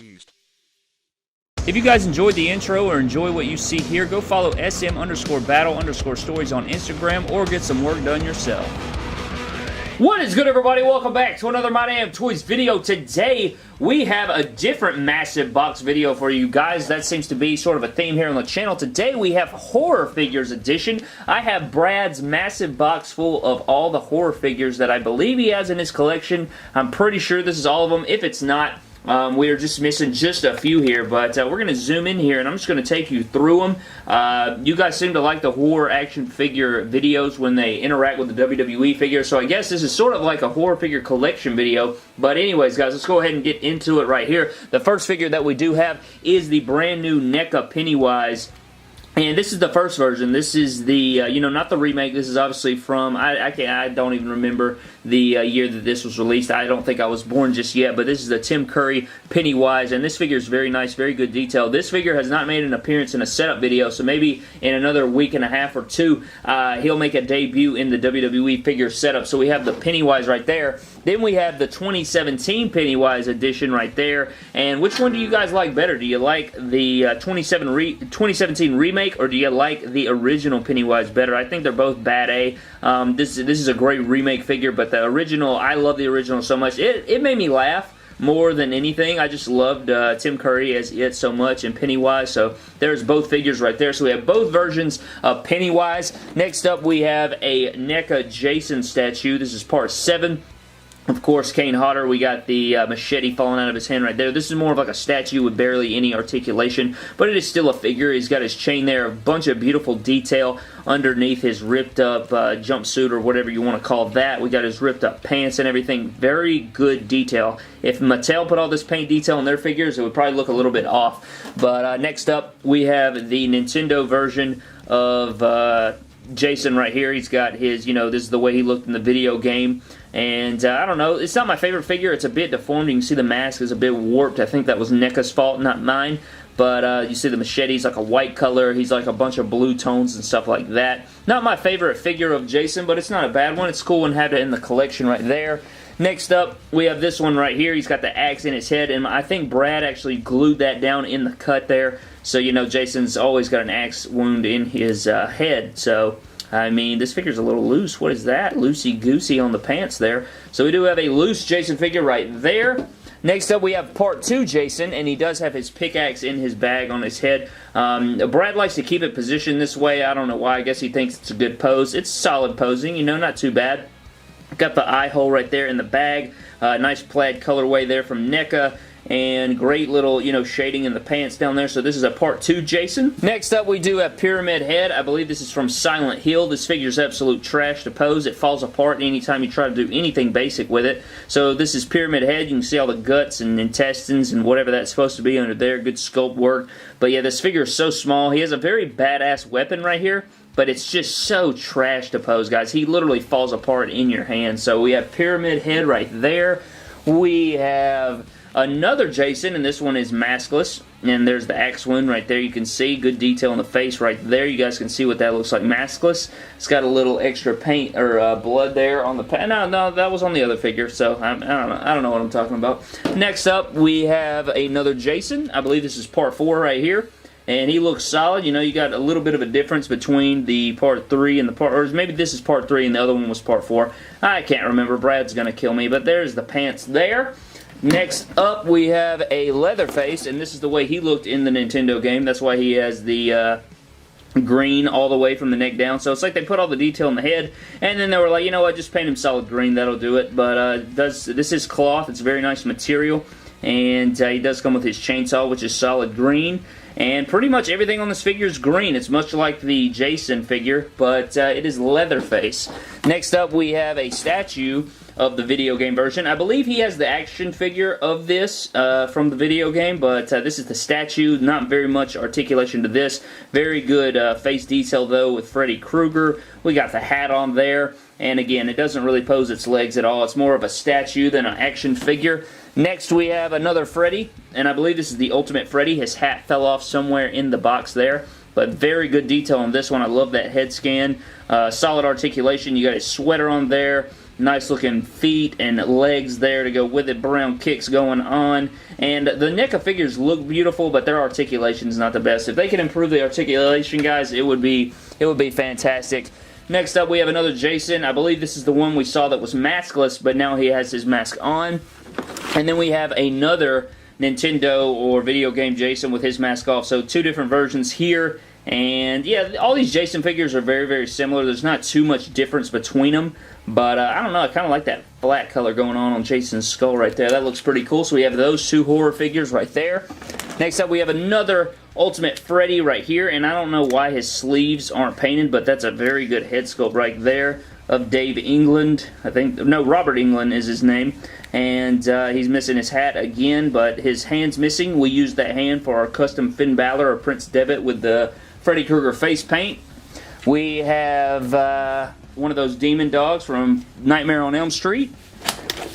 Beast. If you guys enjoyed the intro or enjoy what you see here, go follow SM_battle_stories on Instagram or get some work done yourself. What is good, everybody? Welcome back to another My Damn Toys video. Today, we have a different massive box video for you guys. That seems to be sort of a theme here on the channel. Today, we have Horror Figures Edition. I have Brad's massive box full of all the horror figures that I believe he has in his collection. I'm pretty sure this is all of them. If it's not, we are just missing just a few here, but we're going to zoom in here and I'm just going to take you through them. You guys seem to like the horror action figure videos when they interact with the WWE figure, so I guess this is sort of like a horror figure collection video. But anyways, guys, let's go ahead and get into it right here. The first figure that we do have is the brand new NECA Pennywise. And this is the first version. This is the, you know, not the remake. This is obviously from, I don't even remember the year that this was released. I don't think I was born just yet, but this is the Tim Curry Pennywise, and this figure is very nice, very good detail. This figure has not made an appearance in a setup video, so maybe in another week and a half or two, he'll make a debut in the WWE figure setup. So we have the Pennywise right there. Then we have the 2017 Pennywise edition right there. And which one do you guys like better? Do you like the 2017 remake, or do you like the original Pennywise better? I think they're both bad A. This is a great remake figure, but the original, I love the original so much. It made me laugh more than anything. I just loved Tim Curry as it so much, and Pennywise, so there's both figures right there. So we have both versions of Pennywise. Next up, we have a NECA Jason statue. This is part 7. Of course, Kane Hodder, we got the machete falling out of his hand right there. This is more of like a statue with barely any articulation, but it is still a figure. He's got his chain there, a bunch of beautiful detail underneath his ripped up jumpsuit or whatever you want to call that. We got his ripped up pants and everything. Very good detail. If Mattel put all this paint detail on their figures, it would probably look a little bit off. But next up, we have the Nintendo version of Jason right here. He's got his, you know, this is the way he looked in the video game. And I don't know, it's not my favorite figure. It's a bit deformed. You can see the mask is a bit warped. I think that was NECA's fault, not mine. But you see the machete's like a white color. He's like a bunch of blue tones and stuff like that. Not my favorite figure of Jason, but it's not a bad one. It's cool and have it in the collection right there. Next up, we have this one right here. He's got the axe in his head, and I think Brad actually glued that down in the cut there. So, you know, Jason's always got an axe wound in his head, so I mean, this figure's a little loose. What is that? Loosey-goosey on the pants there. So we do have a loose Jason figure right there. Next up, we have part 2 Jason, and he does have his pickaxe in his bag on his head. Brad likes to keep it positioned this way. I don't know why. I guess he thinks it's a good pose. It's solid posing, you know, not too bad. Got the eye hole right there in the bag. Nice plaid colorway there from NECA. And great little, you know, shading in the pants down there. So this is a part 2 Jason. Next up, we do have Pyramid Head. I believe this is from Silent Hill. This figure's absolute trash to pose. It falls apart anytime you try to do anything basic with it. So this is Pyramid Head. You can see all the guts and intestines and whatever that's supposed to be under there. Good sculpt work. But yeah, this figure is so small. He has a very badass weapon right here, but it's just so trash to pose, guys. He literally falls apart in your hand. So we have Pyramid Head right there. We have another Jason, and this one is maskless, and there's the axe wound right there. You can see good detail on the face right there. You guys can see what that looks like maskless. It's got a little extra paint or blood there on the no, that was on the other figure, so I don't know what I'm talking about. Next up, we have another Jason. I believe this is part 4 right here. And he looks solid. You know, you got a little bit of a difference between the part 3 and the part, or maybe this is part 3 and the other one was part 4. I can't remember. Brad's going to kill me, but there's the pants there. Next up, we have a Leatherface, and this is the way he looked in the Nintendo game. That's why he has the green all the way from the neck down. So it's like they put all the detail in the head, and then they were like, you know what, just paint him solid green, that'll do it. But this is cloth. It's a very nice material, and he does come with his chainsaw, which is solid green. And pretty much everything on this figure is green. It's much like the Jason figure, but it is Leatherface. Next up, we have a statue of the video game version. I believe he has the action figure of this from the video game, but this is the statue. Not very much articulation to this. Very good face detail, though, with Freddy Krueger. We got the hat on there, and again, it doesn't really pose its legs at all. It's more of a statue than an action figure. Next, we have another Freddy, and I believe this is the Ultimate Freddy. His hat fell off somewhere in the box there, but very good detail on this one. I love that head scan. Solid articulation. You got his sweater on there. Nice looking feet and legs there to go with it. Brown kicks going on. And the NECA figures look beautiful, but their articulation is not the best. If they can improve the articulation, guys, it would be fantastic. Next up, we have another Jason. I believe this is the one we saw that was maskless, but now he has his mask on. And then we have another Nintendo or video game Jason with his mask off. So 2 different versions here. And yeah, all these Jason figures are very, very similar. There's not too much difference between them. But I don't know, I kind of like that black color going on Jason's skull right there. That looks pretty cool. So we have those 2 horror figures right there. Next up, we have another Ultimate Freddy right here. And I don't know why his sleeves aren't painted, but that's a very good head sculpt right there of Dave England. I think, no, Robert England is his name. And he's missing his hat again, but his hand's missing. We used that hand for our custom Finn Balor or Prince Devitt with the Freddy Krueger face paint. We have one of those demon dogs from Nightmare on Elm Street.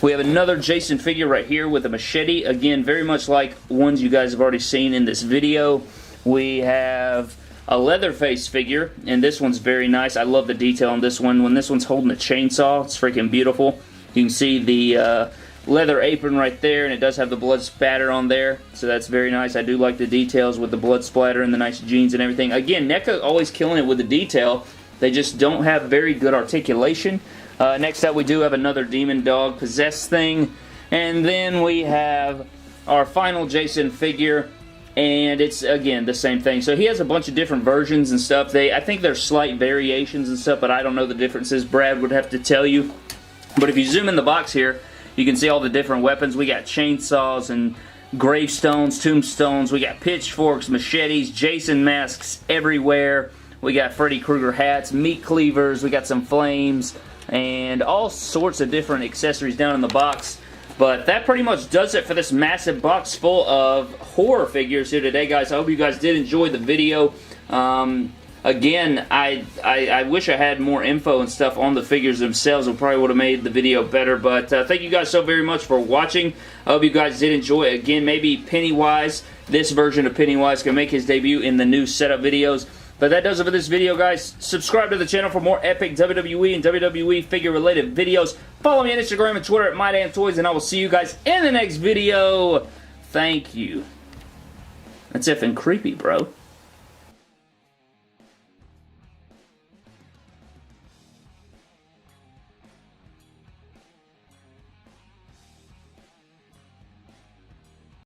We have another Jason figure right here with a machete. Again, very much like ones you guys have already seen in this video. We have a Leatherface figure, and this one's very nice. I love the detail on this one. When this one's holding a chainsaw, it's freaking beautiful. You can see the leather apron right there, and it does have the blood spatter on there, so that's very nice. I do like the details with the blood splatter and the nice jeans and everything. Again, NECA always killing it with the detail. They just don't have very good articulation. Next up, we do have another demon dog possessed thing, and then we have our final Jason figure, and it's, again, the same thing. So he has a bunch of different versions and stuff. I think there's slight variations and stuff, but I don't know the differences. Brad would have to tell you. But if you zoom in the box here, you can see all the different weapons. We got chainsaws and gravestones, tombstones. We got pitchforks, machetes, Jason masks everywhere. We got Freddy Krueger hats, meat cleavers. We got some flames and all sorts of different accessories down in the box. But that pretty much does it for this massive box full of horror figures here today, guys. I hope you guys did enjoy the video. Again, I wish I had more info and stuff on the figures themselves. It probably would have made the video better. But thank you guys so very much for watching. I hope you guys did enjoy it. Again, maybe Pennywise, this version of Pennywise, can make his debut in the new setup videos. But that does it for this video, guys. Subscribe to the channel for more epic WWE and WWE figure-related videos. Follow me on Instagram and Twitter at MyDamnToys, and I will see you guys in the next video. Thank you. That's effing creepy, bro.